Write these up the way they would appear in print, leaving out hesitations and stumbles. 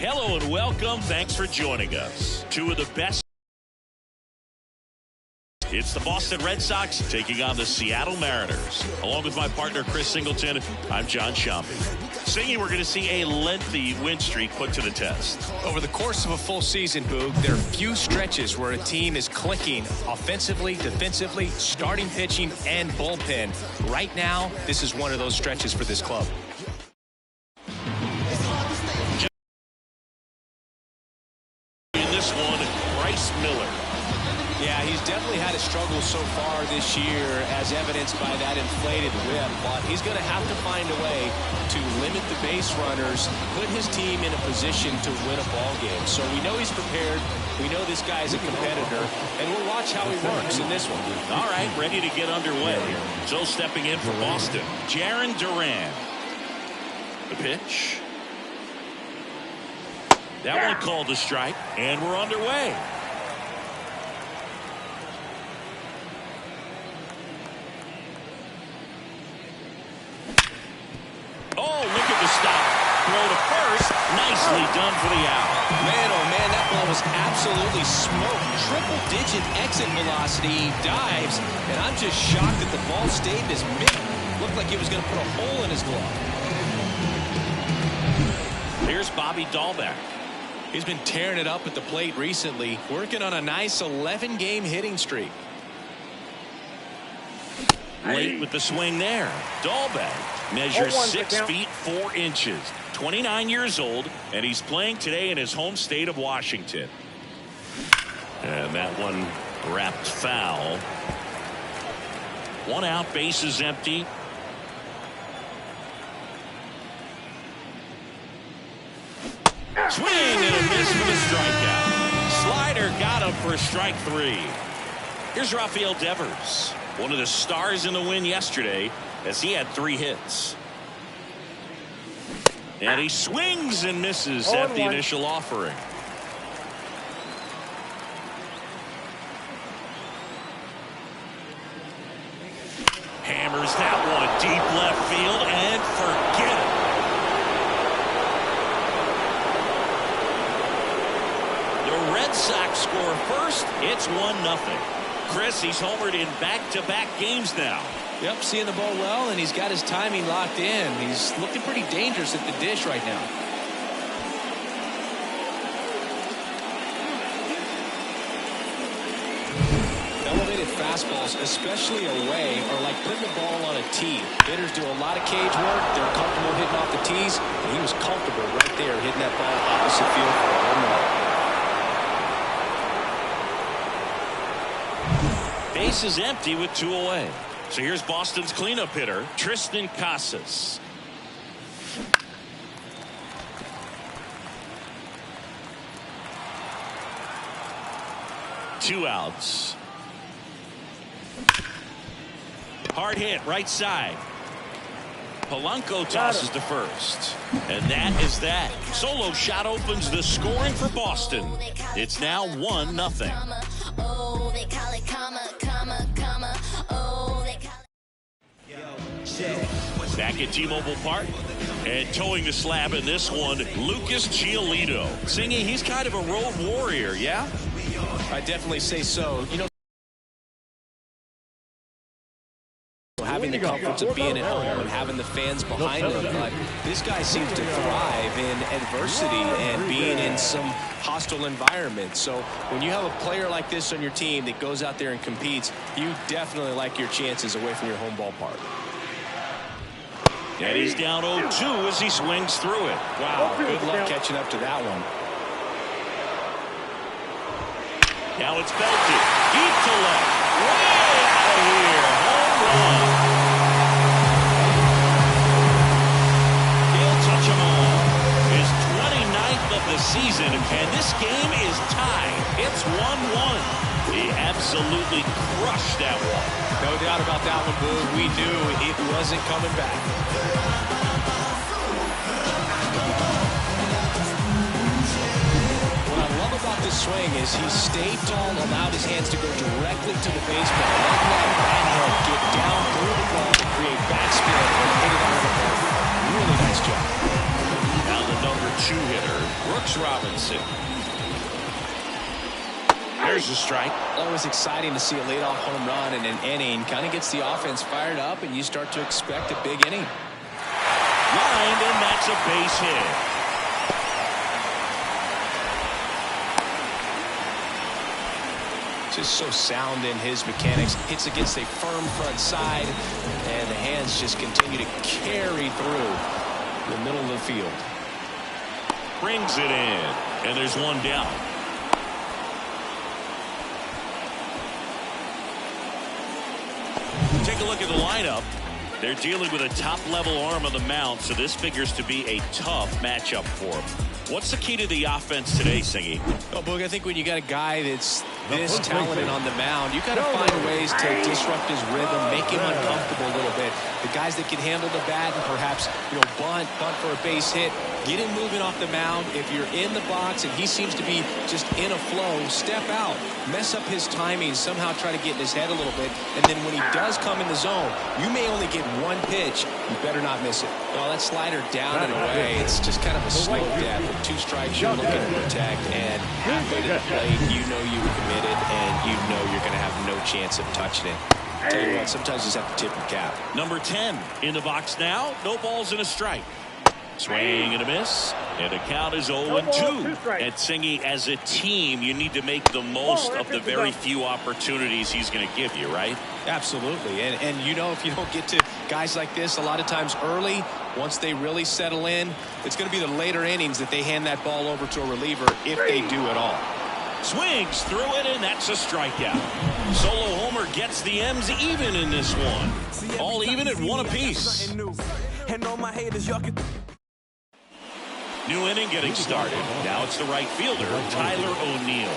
Hello and welcome. Thanks for joining us. Two of the best. It's the Boston Red Sox taking on the Seattle Mariners. Along with my partner, Chris Singleton, I'm John Sciambi. Singy, we're going to see a lengthy win streak put to the test. Over the course of a full season, Boog, there are few stretches where a team is clicking offensively, defensively, starting pitching, and bullpen. Right now, this is one of those stretches for this club. In this one, Bryce Miller. Yeah, he's definitely had a struggle so far this year, as evidenced by that inflated whip. But he's going to have to find a way to limit the base runners, put his team in a position to win a ball game. So we know he's prepared. We know this guy's a competitor, and we'll watch how he works in this one. All right, ready to get underway. So stepping in for Boston, Jarren Duran. The pitch. That one called a strike, and we're underway. Oh, look at the stop. Throw to first. Nicely done for the out. Man, oh man, that ball was absolutely smoked. Triple-digit exit velocity. He dives, and I'm just shocked that the ball stayed in his mitt. Looked like he was going to put a hole in his glove. Here's Bobby Dahlbeck. He's been tearing it up at the plate recently, working on a nice 11-game hitting streak. Late with the swing there. Dahlbeck measures 6 feet 4 inches, 29 years old, and he's playing today in his home state of Washington. And that one wrapped foul. 1 out, bases empty. Swing and a miss for the strikeout. Slider got him for strike 3. Here's Rafael Devers, one of the stars in the win yesterday, as he had 3 hits. And he swings and misses at the initial offering. Hammers that one deep left field and forget it. The Red Sox score first. It's 1-0. Chris, he's homered in back-to-back games now. Yep, seeing the ball well, and he's got his timing locked in. He's looking pretty dangerous at the dish right now. Elevated fastballs, especially away, are like putting the ball on a tee. Hitters do a lot of cage work. They're comfortable hitting off the tees, and he was comfortable right there hitting that ball opposite field for a home run. Base is empty with 2 away. So here's Boston's cleanup hitter, Tristan Casas. Two outs. Hard hit, right side. Polanco tosses to first. And that is that. Solo shot opens the scoring for Boston. It's now 1-0. Back at T-Mobile Park, and towing the slab in this one, Lucas Giolito. Singing, he's kind of a road warrior, yeah? I definitely say so. You know, having the comforts of being at home and having the fans behind him, but this guy seems to thrive in adversity and being in some hostile environments. So when you have a player like this on your team that goes out there and competes, you definitely like your chances away from your home ballpark. And he's down 0-2 as he swings through it. Wow, good luck catching up to that one. Now it's belted. Deep to left. Way out of here. Home run. He'll touch him all. His 29th of the season, and this game is tied. It's 1-1. He absolutely crushed that one. No doubt about that one, Boo. We knew it wasn't coming back. What I love about this swing is he stayed tall, allowed his hands to go directly to the baseball. Let that head get down through the ball to create backspin and hit it out of the ball. Really nice job. Now the number 2 hitter, Brooks Robinson. There's a strike. Always exciting to see a leadoff home run in an inning. Kind of gets the offense fired up, and you start to expect a big inning. Lined, and that's a base hit. Just so sound in his mechanics. Hits against a firm front side, and the hands just continue to carry through the middle of the field. Brings it in, and there's one down. Take a look at the lineup. They're dealing with a top-level arm on the mound, so this figures to be a tough matchup for them. What's the key to the offense today, Singy? Oh, Boog, I think when you got a guy that's this talented on the mound, you got to find ways to disrupt his rhythm, make him uncomfortable a little bit. The guys that can handle the bat and perhaps, bunt for a base hit, get him moving off the mound. If you're in the box and he seems to be just in a flow, step out, mess up his timing, somehow try to get in his head a little bit. And then when he does come in the zone, you may only get one pitch. You better not miss it. Well, that slider down and away, it's just kind of a slow death. With 2 strikes, you're looking to protect, and halfway to the plate, you know you were committed, and you know you're going to have no chance of touching it. Tell you what, sometimes you just have to tip your cap. Number 10 in the box now. No balls and a strike. Swing and a miss, and the count is 0-2. And Singy, as a team, you need to make the most of the very few opportunities he's going to give you, right? Absolutely. And if you don't get to guys like this a lot of times early, once they really settle in, it's going to be the later innings that they hand that ball over to a reliever, if they do at all. Swings through it, and that's a strikeout. Solo homer gets the M's even in this one. All even at 1 apiece. New inning getting started. Now it's the right fielder, Tyler O'Neill.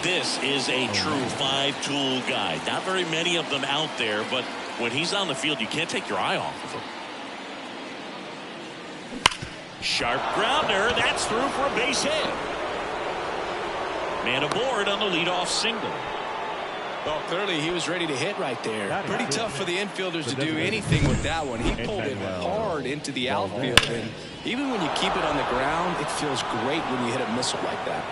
This is a true 5-tool guy. Not very many of them out there, but when he's on the field, you can't take your eye off of him. Sharp grounder. That's through for a base hit. Man aboard on the leadoff single. Well, clearly he was ready to hit right there. Pretty tough for the infielders to do anything with that one. He pulled it hard into the outfield, and even when you keep it on the ground, it feels great when you hit a missile like that.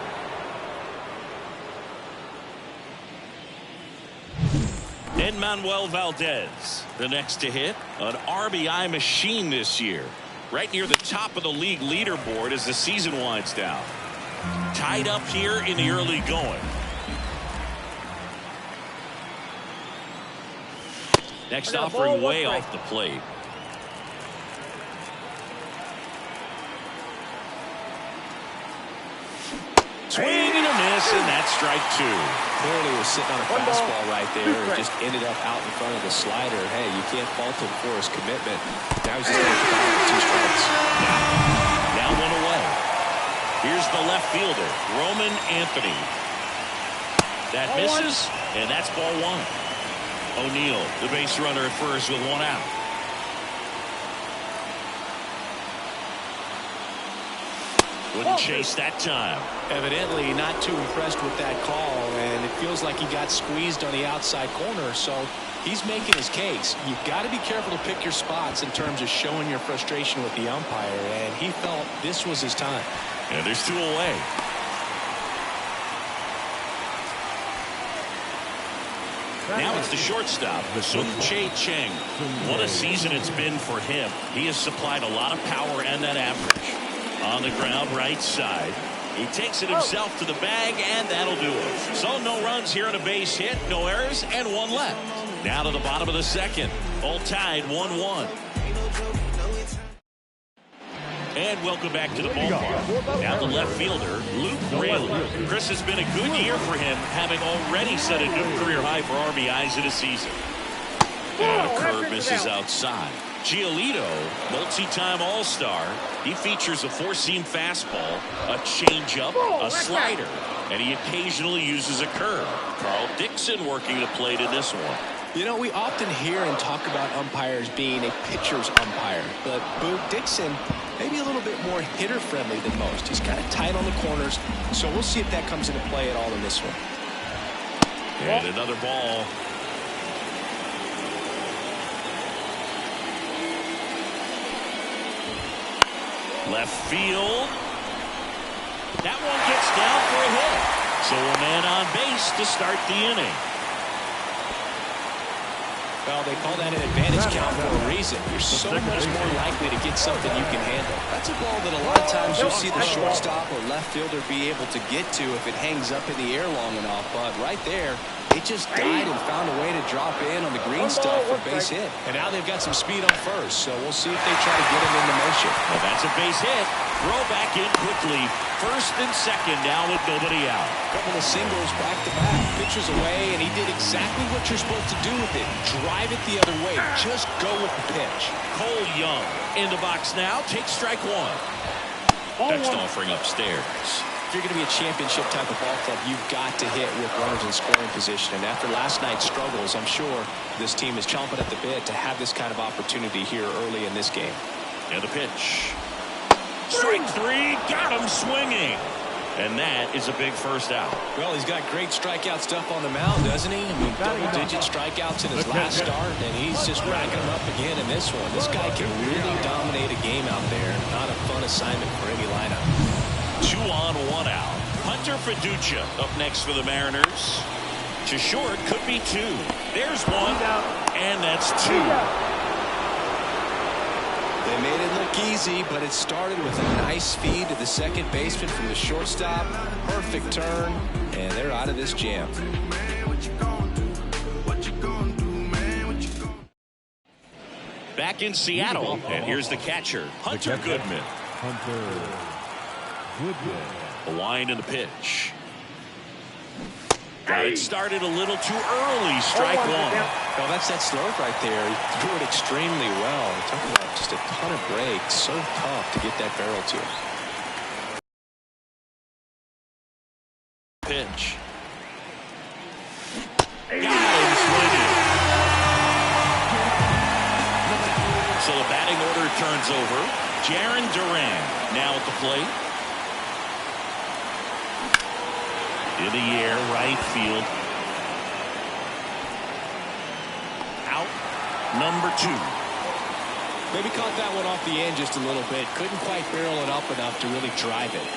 Manuel Valdez, the next to hit, an RBI machine this year. Right near the top of the league leaderboard as the season winds down. Tied up here in the early going. Next offering way off the plate. Swing and a miss, and that's strike 2. Clearly was sitting on a fastball right there. It just ended up out in front of the slider. Hey, you can't fault him for his commitment. Now he's just going to come out with 2 strikes. Now 1 away. Here's the left fielder, Roman Anthony. That misses, and that's ball 1. O'Neill, the base runner at first with 1 out. Wouldn't chase that time. Evidently not too impressed with that call, and it feels like he got squeezed on the outside corner, so he's making his case. You've got to be careful to pick your spots in terms of showing your frustration with the umpire, and he felt this was his time. And there's 2 away. Now it's the shortstop, Sung Chae Cheng. What a season it's been for him. He has supplied a lot of power and that average. On the ground, right side. He takes it himself to the bag, and that'll do it. So no runs here on a base hit, no errors, and 1 left. Now to the bottom of the second. All tied 1-1. And welcome back to the ballpark. Now the left fielder, Luke Raley. Chris, has been a good year for him, having already set a new career high for RBIs in a season. And a curve misses outside. Giolito, multi-time All-Star. He features a 4-seam fastball, a changeup, a slider, and he occasionally uses a curve. Carl Dixon working the plate in this one. You know, we often hear and talk about umpires being a pitcher's umpire, but Boog Dixon maybe a little bit more hitter-friendly than most. He's kind of tight on the corners, so we'll see if that comes into play at all in this one. And another ball. Left field. That one gets down for a hit. So a man on base to start the inning. Well, they call that an advantage count for a reason. You're so much more likely to get something you can handle. That's a ball that a lot of times you'll see the shortstop or left fielder be able to get to if it hangs up in the air long enough. But right there, it just died and found a way to drop in on the green stuff for base hit. And now they've got some speed on first, so we'll see if they try to get him into motion. Well, that's a base hit. Throw back in quickly. First and second now with nobody out. Couple of singles back-to-back. Pitchers away, and he did exactly what you're supposed to do with it. Drive it the other way. Just go with the pitch. Cole Young in the box now. Take strike one. Next offering upstairs. If you're going to be a championship type of ball club, you've got to hit with runners in scoring position. And after last night's struggles, I'm sure this team is chomping at the bit to have this kind of opportunity here early in this game. And the pitch. Strike three. Got him swinging. And that is a big first out. Well, he's got great strikeout stuff on the mound, doesn't he? I mean, double-digit strikeouts in his last start, and he's just racking them up again in this one. This guy can really dominate a game out there. Not a fun assignment for any lineup. 2 on, 1 out. Hunter Fiducia up next for the Mariners. To short, could be 2. There's 1, and that's 2. They made it look easy, but it started with a nice feed to the second baseman from the shortstop. Perfect turn, and they're out of this jam. Back in Seattle, and here's the catcher, Hunter Goodman. A wind in the pitch. Got it started a little too early. Strike one. Well, that's that slurve right there. He threw it extremely well. We're talking about just a ton of breaks. So tough to get that barrel to him. Pitch. Got him swinging. So the batting order turns over. Jarren Duran now at the plate. In the air, right field. Out, number 2. Maybe caught that one off the end just a little bit. Couldn't quite barrel it up enough to really drive it.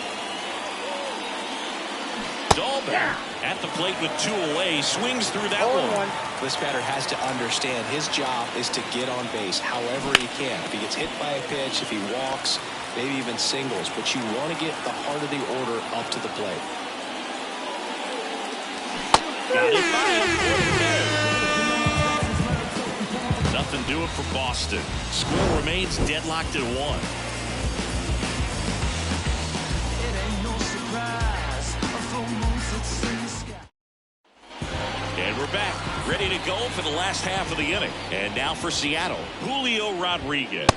Dahlbeck at the plate with 2 away. Swings through that one. This batter has to understand his job is to get on base however he can. If he gets hit by a pitch, if he walks, maybe even singles. But you want to get the heart of the order up to the plate. Got it by him. Nothing doing for Boston. Score remains deadlocked at 1. And we're back, ready to go for the last half of the inning. And now for Seattle, Julio Rodriguez.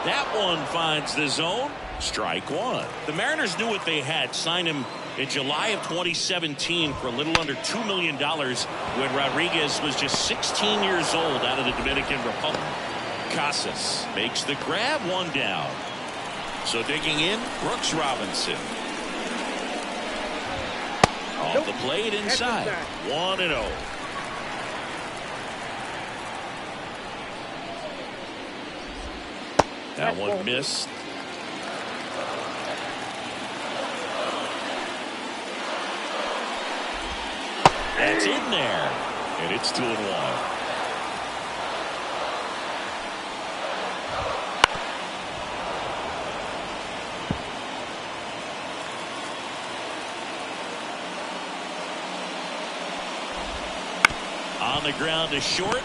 That one finds the zone. Strike one. The Mariners knew what they had. Signed him in July of 2017 for a little under $2 million when Rodriguez was just 16 years old out of the Dominican Republic. Casas makes the grab, 1 down. So digging in, Brooks Robinson. Off the plate inside. 1-0. That one missed. That's in there. And it's 2-1. On the ground to short.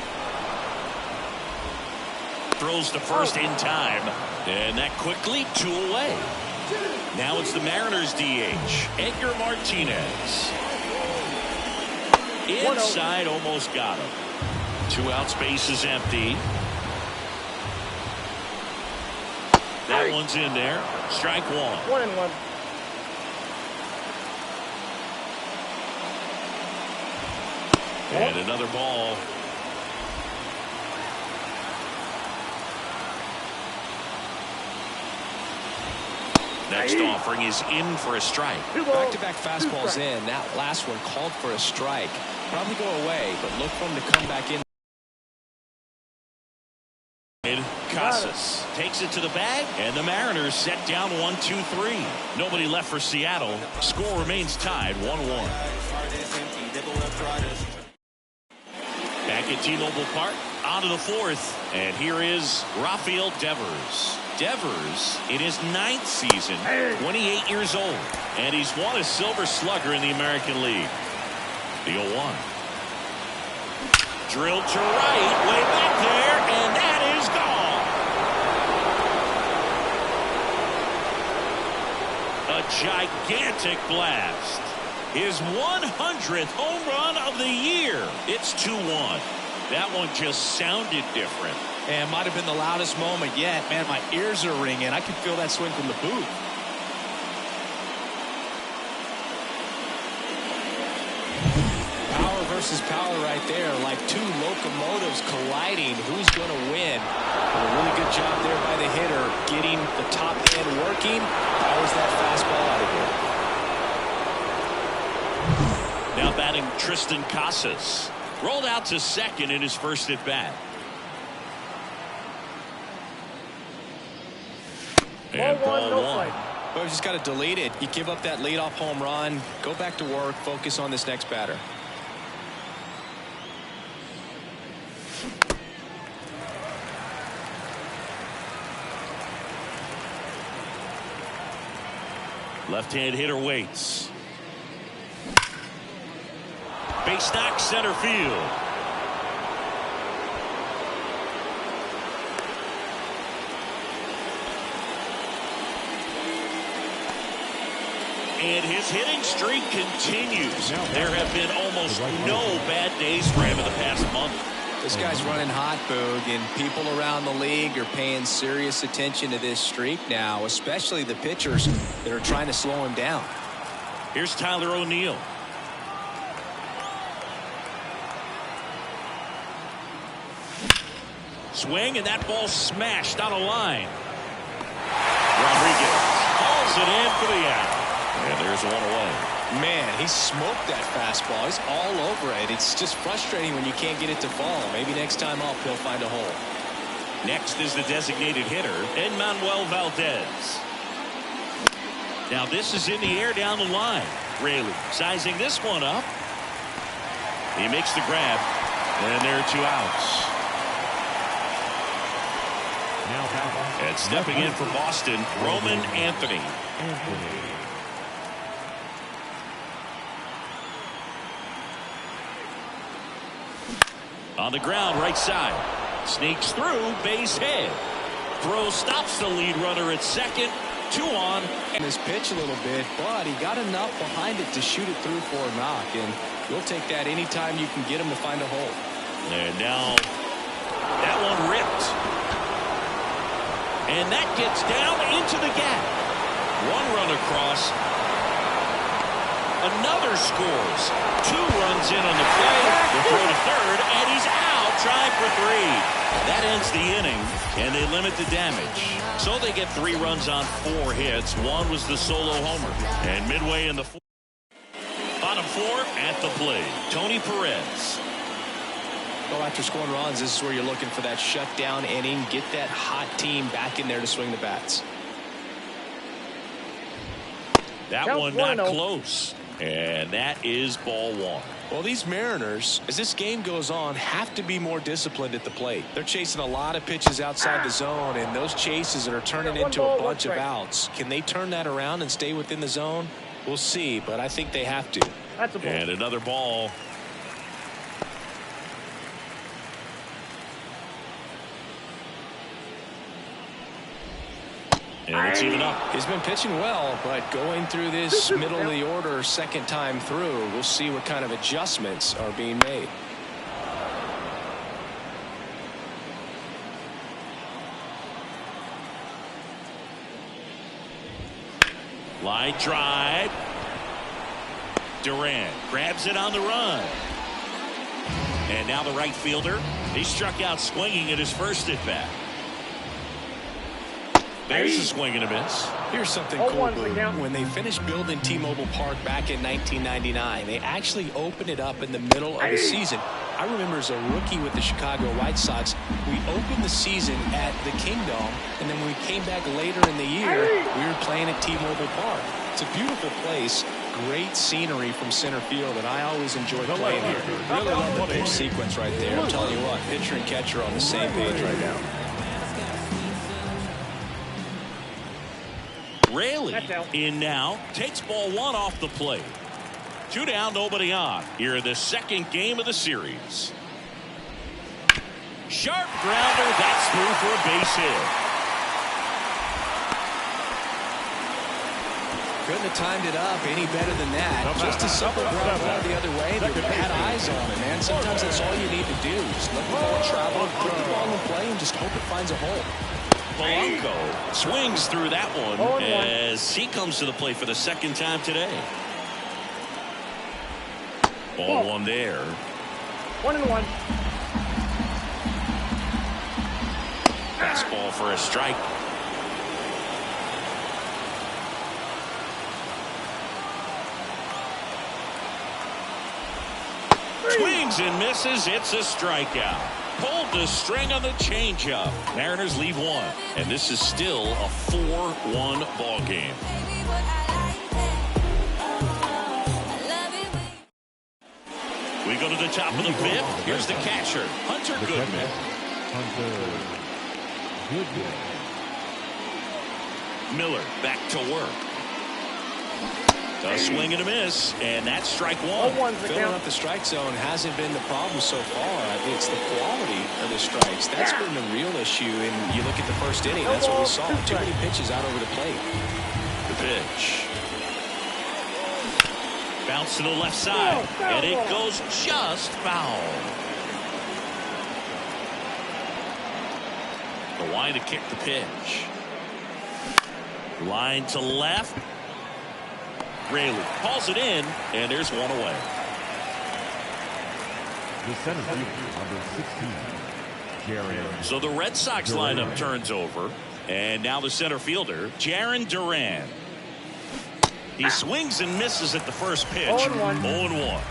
Throws to first in time. And that quickly 2 away. Now it's the Mariners DH, Edgar Martinez. Inside, almost got him. 2 outs, base is empty. That one's in there. Strike 1. 1-1. And another ball. Next offering is in for a strike. Back-to-back fastballs in. That last one called for a strike. Probably go away, but look for him to come back in. Casas takes it to the bag, and the Mariners set down 1-2-3. Nobody left for Seattle. Score remains tied 1-1. Back at T-Mobile Park, on to the fourth, and here is Rafael Devers. Devers in his 9th season, 28 years old, and he's won a Silver Slugger in the American League. The 0-1. Drilled to right, way back there, and that is gone. A gigantic blast. His 100th home run of the year. It's 2-1. That one just sounded different. And might have been the loudest moment yet. Man, my ears are ringing. I can feel that swing from the booth. Power versus power right there. Like two locomotives colliding. Who's going to win? A really good job there by the hitter. Getting the top end working. Powers that fastball out of here. Now batting Tristan Casas. Rolled out to second in his first at bat. And ball one. Well, you just got to delete it. You give up that leadoff home run. Go back to work. Focus on this next batter. Left-hand hitter waits. Base knock center field. And his hitting streak continues. There have been almost no bad days for him in the past month. This guy's running hot, Boog, and people around the league are paying serious attention to this streak now, especially the pitchers that are trying to slow him down. Here's Tyler O'Neill. Swing, and that ball smashed on a line. Rodriguez hauls it in for the out. And there's one away. Man, he smoked that fastball. He's all over it. It's just frustrating when you can't get it to fall. Maybe next time up he'll find a hole. Next is the designated hitter, Manuel Valdez. Now this is in the air down the line. Raley sizing this one up. He makes the grab, and there are 2 outs. And stepping in for Boston, Roman Anthony. On the ground, right side. Sneaks through, base hit. Throw stops the lead runner at second. 2 on. And his pitch a little bit, but he got enough behind it to shoot it through for a knock. And you'll take that anytime you can get him to find a hole. And now that one ripped. And that gets down into the gap. 1 run across. Another scores. 2 runs in on the play. The throw to third, and he's out trying for 3. That ends the inning, and they limit the damage. So they get 3 runs on 4 hits. 1 was the solo homer. And midway in the bottom 4 at the plate, Tony Perez. Well, after scoring runs, this is where you're looking for that shutdown inning. Get that hot team back in there to swing the bats. That one not close. And that is ball 1. Well, these Mariners, as this game goes on, have to be more disciplined at the plate. They're chasing a lot of pitches outside the zone, and those chases are turning into a bunch of outs. Can they turn that around and stay within the zone? We'll see, but I think they have to. That's a ball. And another ball. And it's even up. He's been pitching well, but going through this middle of the order second time through, we'll see what kind of adjustments are being made. Line drive. Durant grabs it on the run. And now the right fielder. He struck out swinging at his first at bat. There's a swing and a miss. Here's something cool, Boo. When they finished building T-Mobile Park back in 1999, they actually opened it up in the middle of the season. I remember as a rookie with the Chicago White Sox, we opened the season at the Kingdom, and then when we came back later in the year, we were playing at T-Mobile Park. It's a beautiful place, great scenery from center field, and I always enjoy playing here. Really love the pitch sequence right there. I'm telling you what, pitcher and catcher are on the same page right now. Raley in now, takes ball one off the plate. 2 down, nobody on. Here in the second game of the series. Sharp grounder, that's through for a base hit. Couldn't have timed it up any better than that. Just a simple ground ball the other way. They had eyes on it, man. Sometimes that's all you need to do. Just let the ball travel, put the ball in play, and just hope it finds a hole. Polanco swings through that one as he comes to the plate for the second time today. 0-1 there. 1-1. Fastball for a strike. Swings and misses. It's a strikeout. Pulled the string on the changeup. Mariners leave one, and this is still a 4-1 ball game. We go to the top of the fifth. Here's the catcher, Hunter Goodman. Miller back to work. A swing and a miss, and that's strike one. Filling up the strike zone hasn't been the problem so far. I think it's the quality of the strikes. That's been the real issue. And you look at the first inning, that's what we saw. Too many pitches out over the plate. The pitch. Bounce to the left side, and it goes just foul. The line to kick the pitch. Line to left. Raley calls it in, and there's one away. The center fielder, number 16, Jaron. So the Red Sox lineup turns over, and now the center fielder, Jarren Duran. He swings and misses at the first pitch. 0-1.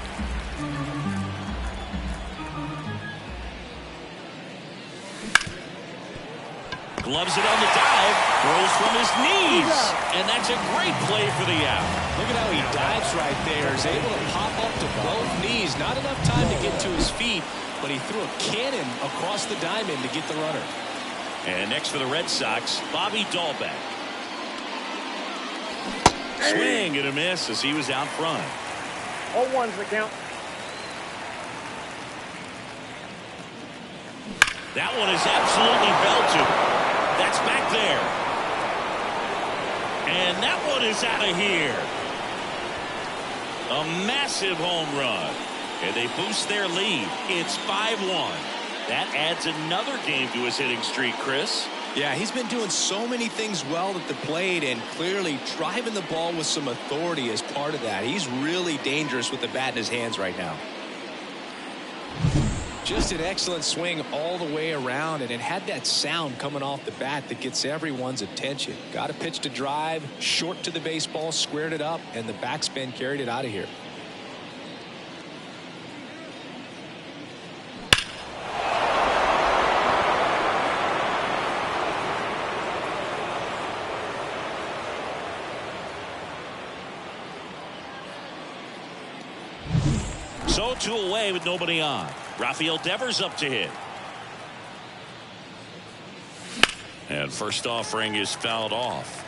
Gloves it on the dive, throws from his knees, and that's a great play for the out. Look at how he dives right there. He's able to pop up to both knees. Not enough time to get to his feet, but he threw a cannon across the diamond to get the runner. And next for the Red Sox, Bobby Dahlbeck. Swing and a miss as he was out front. 0-1's the count. That one is absolutely belted. That's back there. And that one is out of here. A massive home run. And they boost their lead. It's 5-1. That adds another game to his hitting streak, Chris. Yeah, he's been doing so many things well at the plate and clearly driving the ball with some authority as part of that. He's really dangerous with the bat in his hands right now. Just an excellent swing all the way around, and it had that sound coming off the bat that gets everyone's attention. Got a pitch to drive, short to the baseball, squared it up, and the backspin carried it out of here. So 2 away with nobody on. Rafael Devers up to hit. And first offering is fouled off.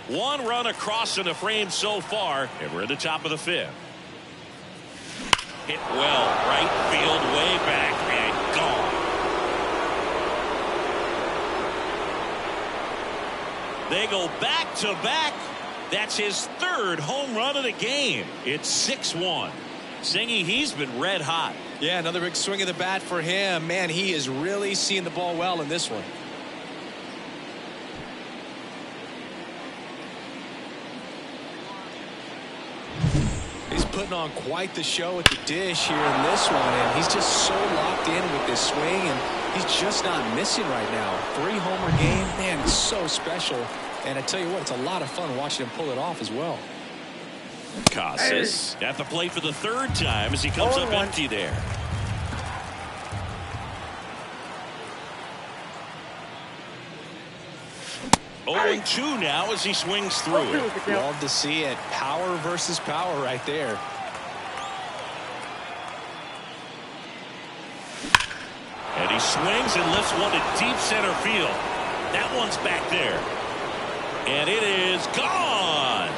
One run across in the frame so far, and we're at the top of the fifth. Hit well, right field, way back, and gone. They go back to back. That's his third home run of the game. It's 6-1. Singy, he's been red hot. Yeah, another big swing of the bat for him. Man, he is really seeing the ball well in this one. He's put putting on quite the show at the dish here in this one, and he's just so locked in with this swing, and he's just not missing right now. 3-homer game, man, it's so special. And I tell you what, it's a lot of fun watching him pull it off as well. Casas at the plate for the 3rd time as he comes up empty there. Oh, 2 now as he swings through it. Love to see it. Power versus power right there. And he swings and lifts one to deep center field. That one's back there. And it is gone.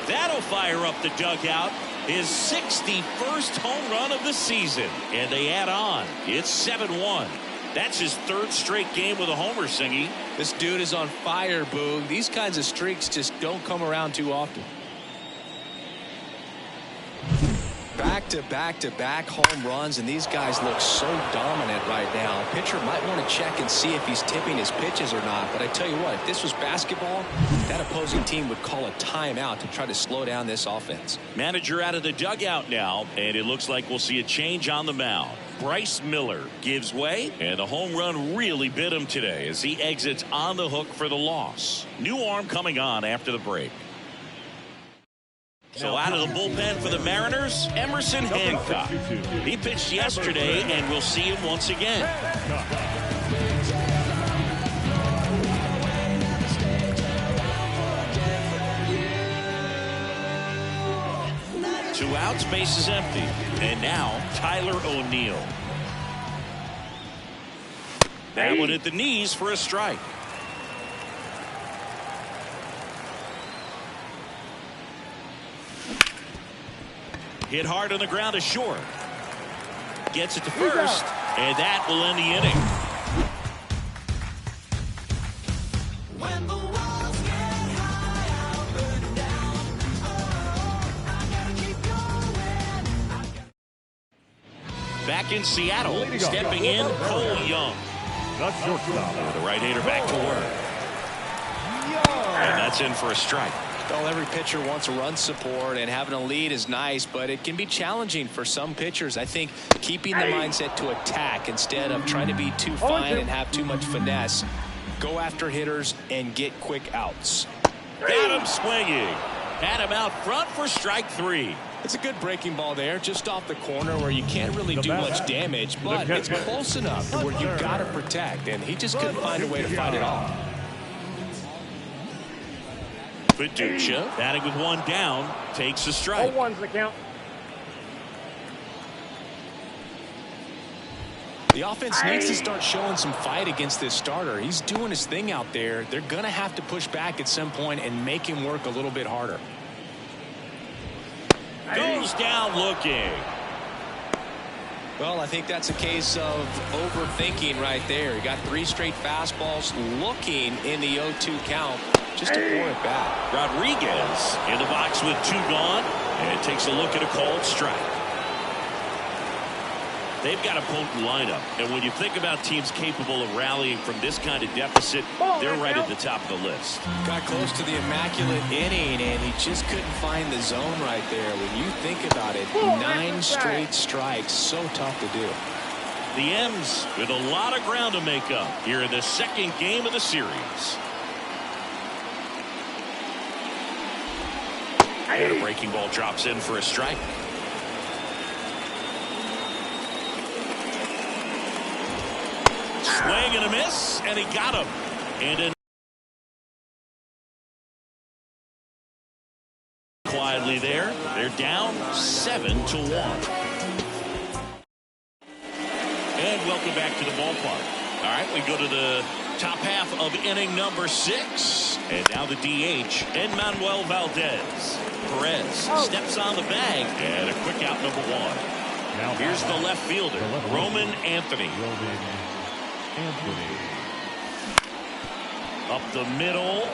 That'll fire up the dugout. His 61st home run of the season. And they add on. It's 7-1. That's his 3rd straight game with a homer, Singy. This dude is on fire, Boog. These kinds of streaks just don't come around too often. Back-to-back-to-back home runs, and these guys look so dominant right now. A pitcher might want to check and see if he's tipping his pitches or not. But I tell you what, if this was basketball, that opposing team would call a timeout to try to slow down this offense. Manager out of the dugout now, and it looks like we'll see a change on the mound. Bryce Miller gives way, and the home run really bit him today as he exits on the hook for the loss. New arm coming on after the break. So out of the bullpen for the Mariners, Emerson Hancock. He pitched yesterday, and we'll see him once again. 2 outs, base is empty. And now Tyler O'Neill. That one at the knees for a strike. Hit hard on the ground to short. Gets it to first, and that will end the inning. Back in Seattle, stepping in, Cole Young. The right-hander back to work. And that's in for a strike. Well, every pitcher wants a run support, and having a lead is nice, but it can be challenging for some pitchers. I think keeping the mindset to attack instead of trying to be too fine and have too much finesse. Go after hitters and get quick outs. Got him swinging. Had him out front for strike 3. It's a good breaking ball there, just off the corner where you can't really do much damage, but it's close enough to where you've got to protect, and he just couldn't find a way to fight it off. Fiducia, batting with 1 down, takes a strike. 0-1's the count. The offense needs to start showing some fight against this starter. He's doing his thing out there. They're going to have to push back at some point and make him work a little bit harder. Goes down looking. Well, I think that's a case of overthinking right there. He got 3 straight fastballs looking in the 0-2 count just to pour it back. Rodriguez in the box with 2 gone and takes a look at a called strike. They've got a potent lineup, and when you think about teams capable of rallying from this kind of deficit, they're right at the top of the list. Got close to the immaculate inning, and he just couldn't find the zone right there. When you think about it, 9 straight strikes, so tough to do. The M's with a lot of ground to make up here in the 2nd game of the series. And a breaking ball drops in for a strike. Swing and a miss, and he got him. And quietly there, they're down 7-1. And welcome back to the ballpark. All right, we go to the top half of inning number 6. And now the DH, Enmanuel Valdez. Perez steps on the bag, and a quick out number 1. Here's the left fielder, Roman Anthony. Up the middle,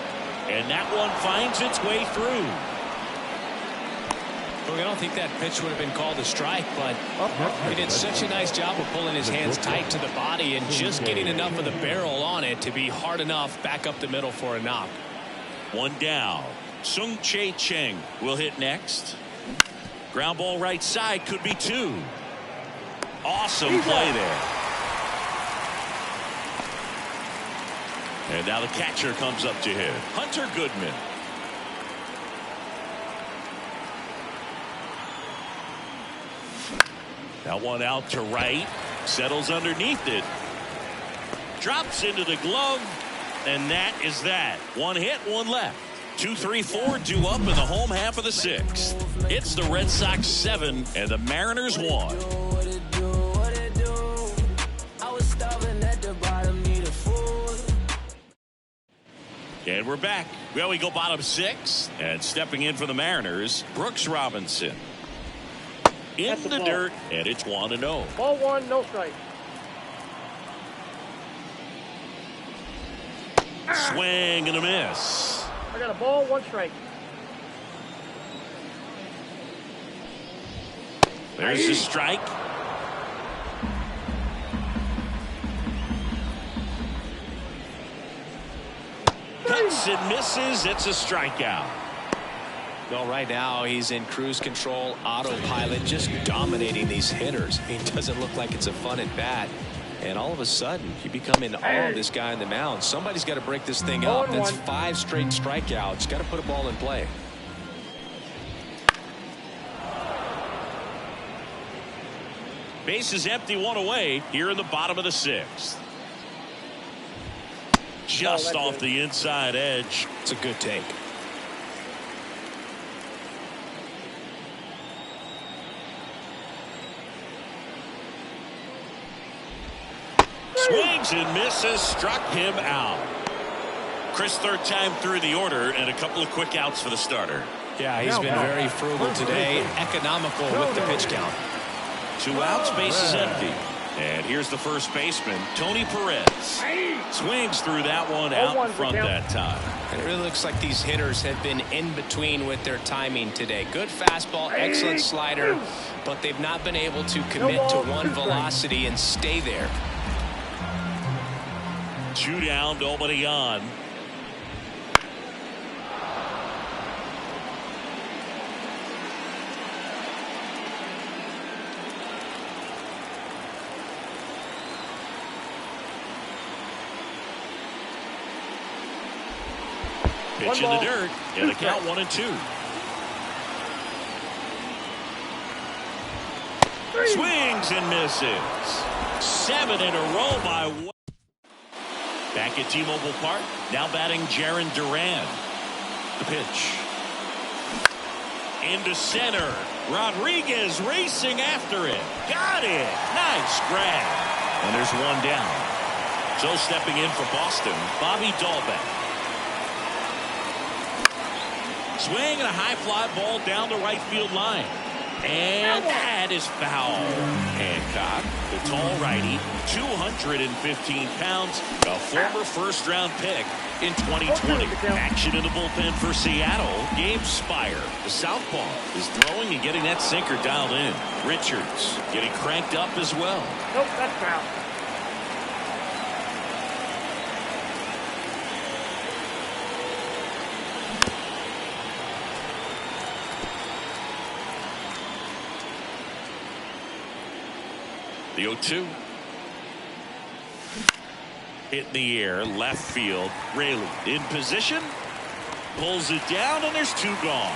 and that one finds its way through. Well, I don't think that pitch would have been called a strike, but he did such a nice job of pulling his hands tight to the body and just getting enough of the barrel on it to be hard enough back up the middle for a knock. 1 down. Sung-Chae Cheng will hit next. Ground ball right side, could be 2. Awesome play there. And now the catcher comes up to hit. Hunter Goodman. That one out to right. Settles underneath it. Drops into the glove. And that is that. 1 hit, 1 left. 2, 3, 4 due up in the home half of the 6th. It's the Red Sox 7 and the Mariners 1. And we're back. Well, we go bottom 6. And stepping in for the Mariners, Brooks Robinson. In the dirt, and it's 1-0. Ball 1, no strike. Swing and a miss. I got a ball, 1 strike. There's the strike. Cuts and misses. It's a strikeout. Well, right now he's in cruise control, autopilot, just dominating these hitters. I mean, it doesn't look like it's a fun at bat. And all of a sudden, you become in awe of this guy on the mound. Somebody's got to break this thing up. That's 5 straight strikeouts. Got to put a ball in play. Base is empty, 1 away here in the bottom of the 6th. Just off the inside edge. It's a good take. Swings and misses, struck him out. Chris, 3rd time through the order, and a couple of quick outs for the starter. Yeah, he's been very frugal today, economical with the pitch count. 2 outs, base is empty. And here's the first baseman, Tony Perez. Swings through that one out in front that time. It really looks like these hitters have been in between with their timing today. Good fastball, excellent slider, but they've not been able to commit to one velocity and stay there. 2 down, nobody on. Pitch in the dirt, and the count 1-2. Swings and misses. 7 in a row by one. Back at T-Mobile Park, now batting Jarren Duran. The pitch. Into center. Rodriguez racing after it. Got it. Nice grab. And there's 1 down. So stepping in for Boston, Bobby Dahlbeck. Swing and a high fly ball down the right field line. And that is foul. Hancock, the tall righty, 215 pounds, a former first-round pick in 2020. Action in the bullpen for Seattle. Gabe Spire, the southpaw, is throwing and getting that sinker dialed in. Richards getting cranked up as well. Nope, that's foul. The 0-2. Hit in the air, left field. Raley in position. Pulls it down, and there's 2 gone.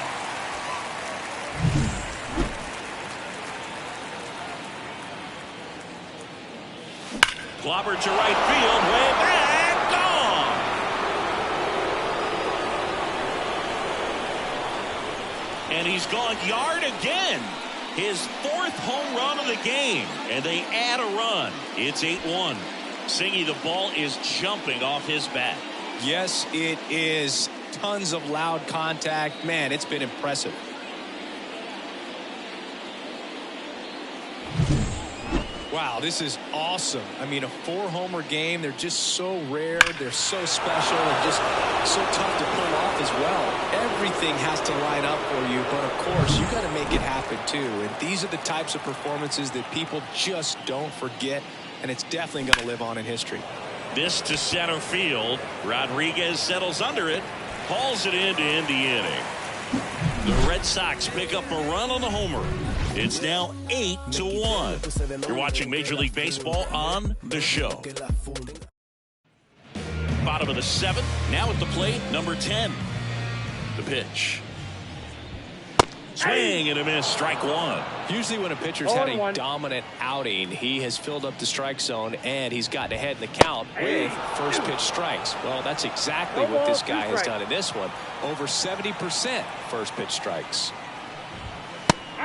Clobber to right field, way back, gone. And he's gone yard again. His 4th home run of the game, and they add a run. It's 8-1. Singy, the ball is jumping off his bat. Yes, it is. Tons of loud contact. Man, it's been impressive. Wow, this is awesome. I mean, a 4-homer game. They're just so rare. They're so special. They're just so tough to pull off as well. Everything has to line up for you, but of course, you got to make it happen too. And these are the types of performances that people just don't forget, and it's definitely going to live on in history. This to center field. Rodriguez settles under it. hauls it in to end the inning. The Red Sox pick up a run on the homer. It's now 8-1. You're watching Major League Baseball on the show. Bottom of the 7th. Now at the plate, number 10. The pitch. Swing and a miss. Strike one. Usually when a pitcher's had a dominant outing, he has filled up the strike zone and he's gotten ahead in the count with first pitch strikes. Well, that's exactly what this guy has done in this one. Over 70% first pitch strikes.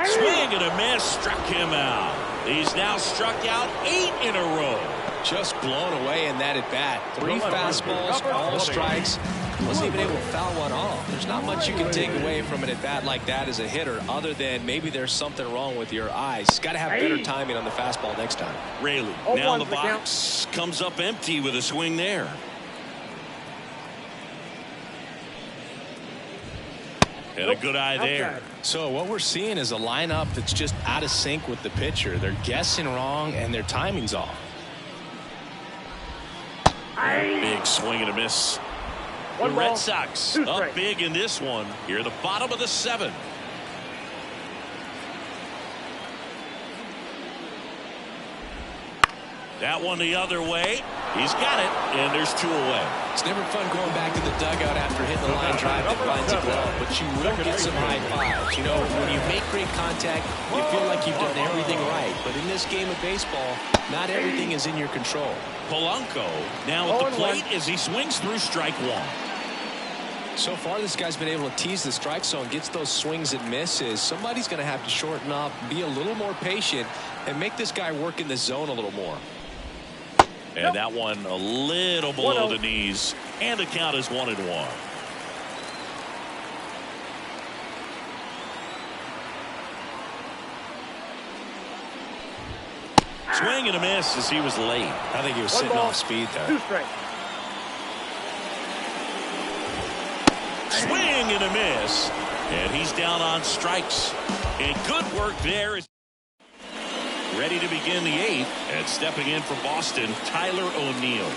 Swing and a miss. Struck him out. He's now struck out 8 in a row. Just blown away in that at bat. 3 fastballs, all strikes. Wasn't even able to foul one off. There's not much you can take away from an at bat like that as a hitter, other than maybe there's something wrong with your eyes. Got to have better timing on the fastball next time. Raley now in the box, comes up empty with a swing there. And a good eye there. So what we're seeing is a lineup that's just out of sync with the pitcher. They're guessing wrong and their timing's off. Big swing and a miss. The Red Sox up big in this one. Here, the bottom of the 7th. That one the other way. He's got it, and there's 2 away. It's never fun going back to the dugout after hitting the line drive that finds a glove, but you will get some high fives. You know, when you make great contact, you feel like you've done everything right. But in this game of baseball, not everything is in your control. Polanco now at the plate as he swings through strike one. So far, this guy's been able to tease the strike zone, gets those swings and misses. Somebody's going to have to shorten up, be a little more patient, and make this guy work in the zone a little more. And that one a little below the knees, and the count is 1-1. Swing and a miss as he was late. I think he was sitting off speed there. 2 strikes. Swing and a miss, and he's down on strikes. And good work there. Ready to begin the 8th, and stepping in for Boston, Tyler O'Neill.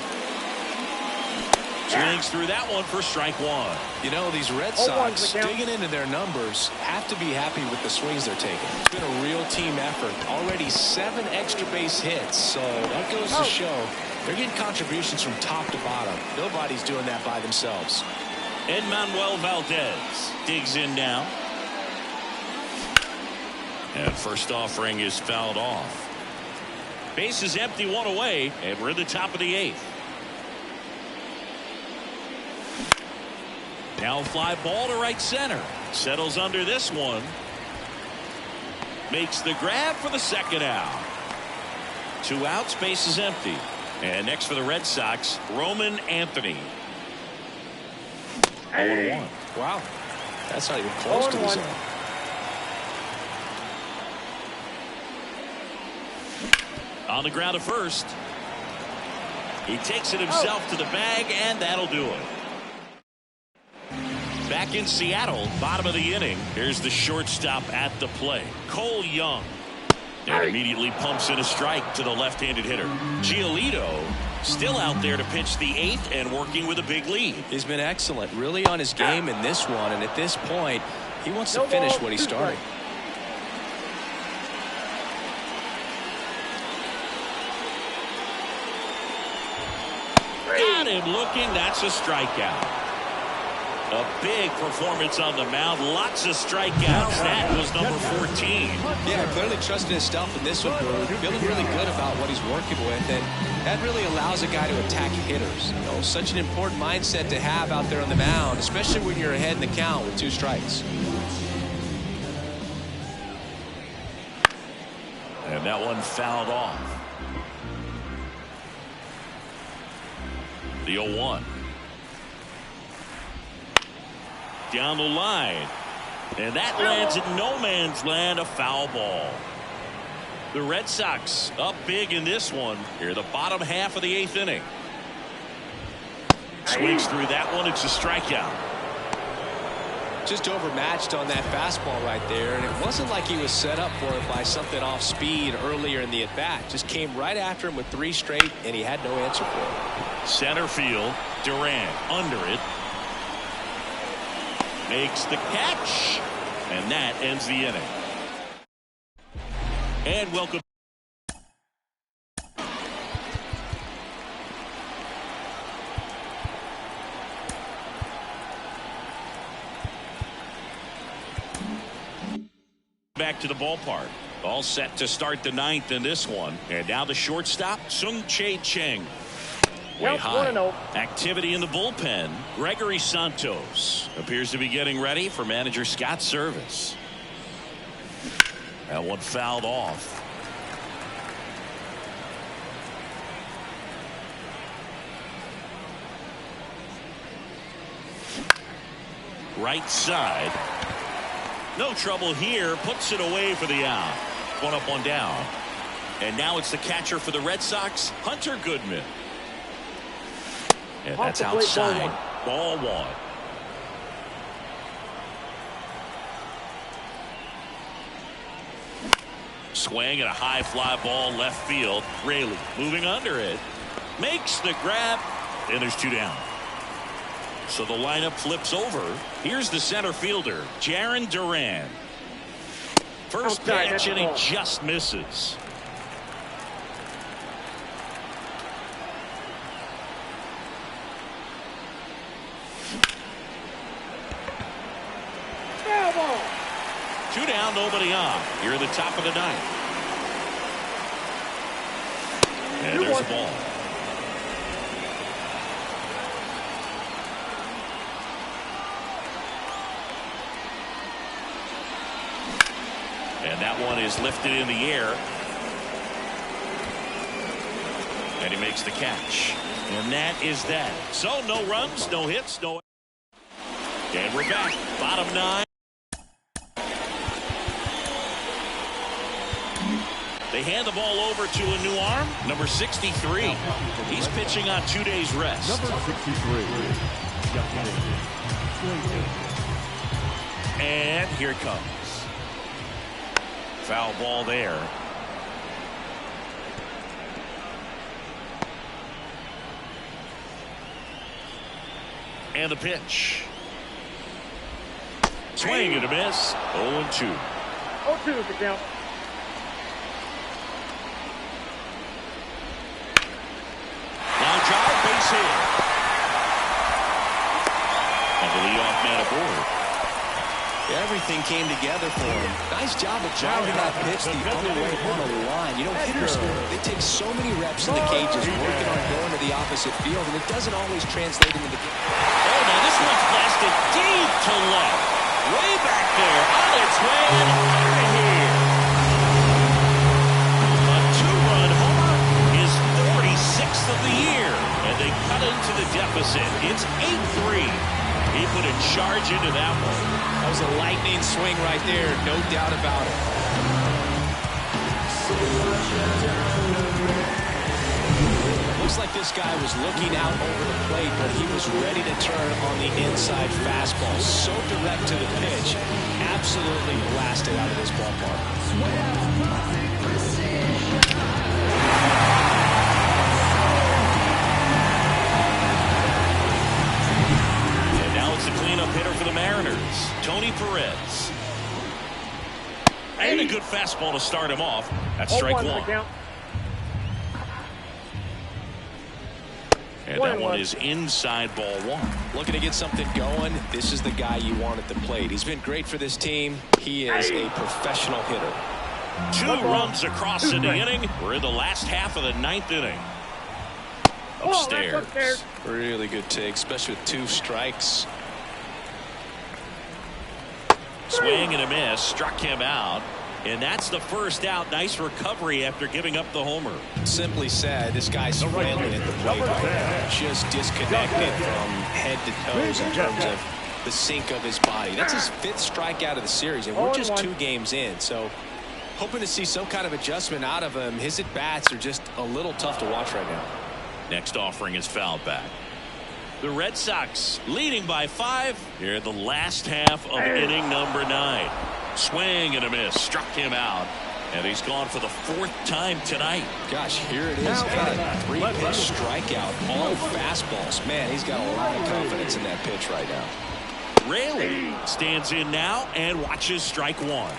Swings through that one for strike one. You know, these Red Sox, digging into their numbers, have to be happy with the swings they're taking. It's been a real team effort. Already 7 extra base hits, so that goes to show they're getting contributions from top to bottom. Nobody's doing that by themselves. Manuel Valdez digs in now. And first offering is fouled off. Base is empty, 1 away, and we're in the top of the 8th. Now fly ball to right center. Settles under this one. Makes the grab for the second out. 2 outs, base is empty. And next for the Red Sox, Roman Anthony. 0-1. Wow. That's not even close to the zone. On the ground at first. He takes it himself to the bag, and that'll do it. Back in Seattle, bottom of the inning. Here's the shortstop at the plate, Cole Young. And immediately pumps in a strike to the left-handed hitter. Giolito still out there to pitch the 8th and working with a big lead. He's been excellent, really on his game in this one, and at this point, he wants to finish what he started. Got him looking. That's a strikeout. A big performance on the mound. Lots of strikeouts. That was number 14. Yeah, clearly trusting his stuff in this one. Feeling really good about what he's working with, and that really allows a guy to attack hitters. You know, such an important mindset to have out there on the mound, especially when you're ahead in the count with 2 strikes. And that one fouled off. The 0-1. Down the line. And that lands in no man's land, a foul ball. The Red Sox up big in this one. Here, the bottom half of the 8th inning. Swings through that one. It's a strikeout. Just overmatched on that fastball right there, and it wasn't like he was set up for it by something off speed earlier in the at-bat. Just came right after him with 3 straight, and he had no answer for it. Center field, Durant under it. makes the catch, and that ends the inning. And welcome back to the ballpark. All set to start the ninth in this one. And now the shortstop, Sung-Chae Cheng. Way high. Activity in the bullpen. Gregory Santos appears to be getting ready for manager Scott's service. That one fouled off. Right side. No trouble here. Puts it away for the out. One up, one down. And now it's the catcher for the Red Sox, Hunter Goodman. And that's outside. Ball one. Swing at a high fly ball left field. Raley moving under it. Makes the grab. And there's two down. So the lineup flips over. Here's the center fielder, Jarren Duran. First pitch, and he just misses. Two down, nobody on. Here at the top of the ninth. And there's a ball. And that one is lifted in the air. And he makes the catch. And that is that. So no runs, no hits, no. And we're back. Bottom nine. They hand the ball over to a new arm, number 63. He's pitching on 2 days rest. Number 63. And here it comes. Foul ball there. And the pitch. Swing and a miss. 0-2. 0-2 is the count. Line drive, base hit. And the leadoff man aboard. Everything came together for him. Nice job of driving that pitch the other way on the line. You know, hitters, they take so many reps in the cages working on going to the opposite field, and it doesn't always translate into the game. Oh, now this one's blasted deep to left. Way back there. On its way and out of here. A two-run homer, his 46th of the year. And they cut into the deficit. It's 8-3. He put a charge into that one. That was a lightning swing right there, no doubt about it. Looks like this guy was looking out over the plate, but he was ready to turn on the inside fastball. So direct to the pitch. Absolutely blasted out of this ballpark. The cleanup hitter for the Mariners, Tony Perez. And a good fastball to start him off. That's strike one. And that one is inside ball one. Looking to get something going. This is the guy you want at the plate. He's been great for this team. He is a professional hitter. Two runs across in the inning. We're in the last half of the ninth inning. Upstairs. Really good take, especially with two strikes. Swing and a miss. Struck him out. And that's the first out. Nice recovery after giving up the homer. Simply said, this guy's friendly at the plate right now. Just disconnected from head to toes in terms of the sink of his body. That's his 5th strikeout of the series, and we're just 2 games in. So hoping to see some kind of adjustment out of him. His at-bats are just a little tough to watch right now. Next offering is fouled back. The Red Sox leading by 5 here in the last half of inning number 9. Swing and a miss. Struck him out. And he's gone for the 4th time tonight. Gosh, here it is. Had a 3-pitch strikeout. All fastballs. Man, he's got a lot of confidence in that pitch right now. Raley stands in now and watches strike one.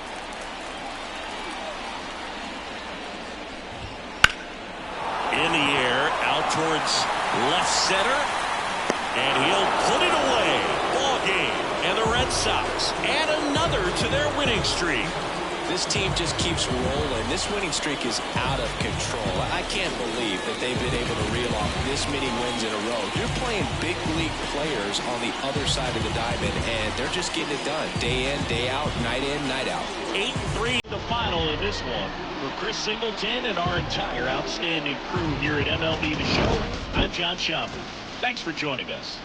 In the air, out towards left center, and he'll put it away. Ball game, and the Red Sox add another to their winning streak. This team just keeps rolling. This winning streak is out of control. I can't believe that they've been able to reel off this many wins in a row. You're playing big league players on the other side of the diamond, and they're just getting it done. Day in, day out, night in, night out. 8-3 the final of this one. For Chris Singleton and our entire outstanding crew here at MLB The Show, I'm John Schaumburg. Thanks for joining us.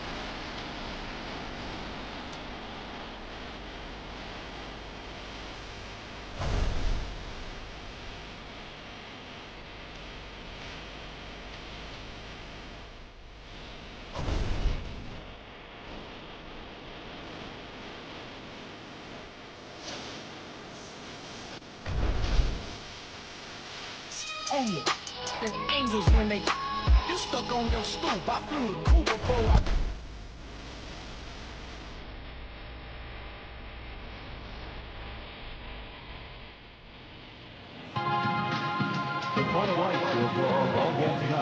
Hey, the angels when they you stuck on your stoop. I flew the cool before I The 20 right field, ball game.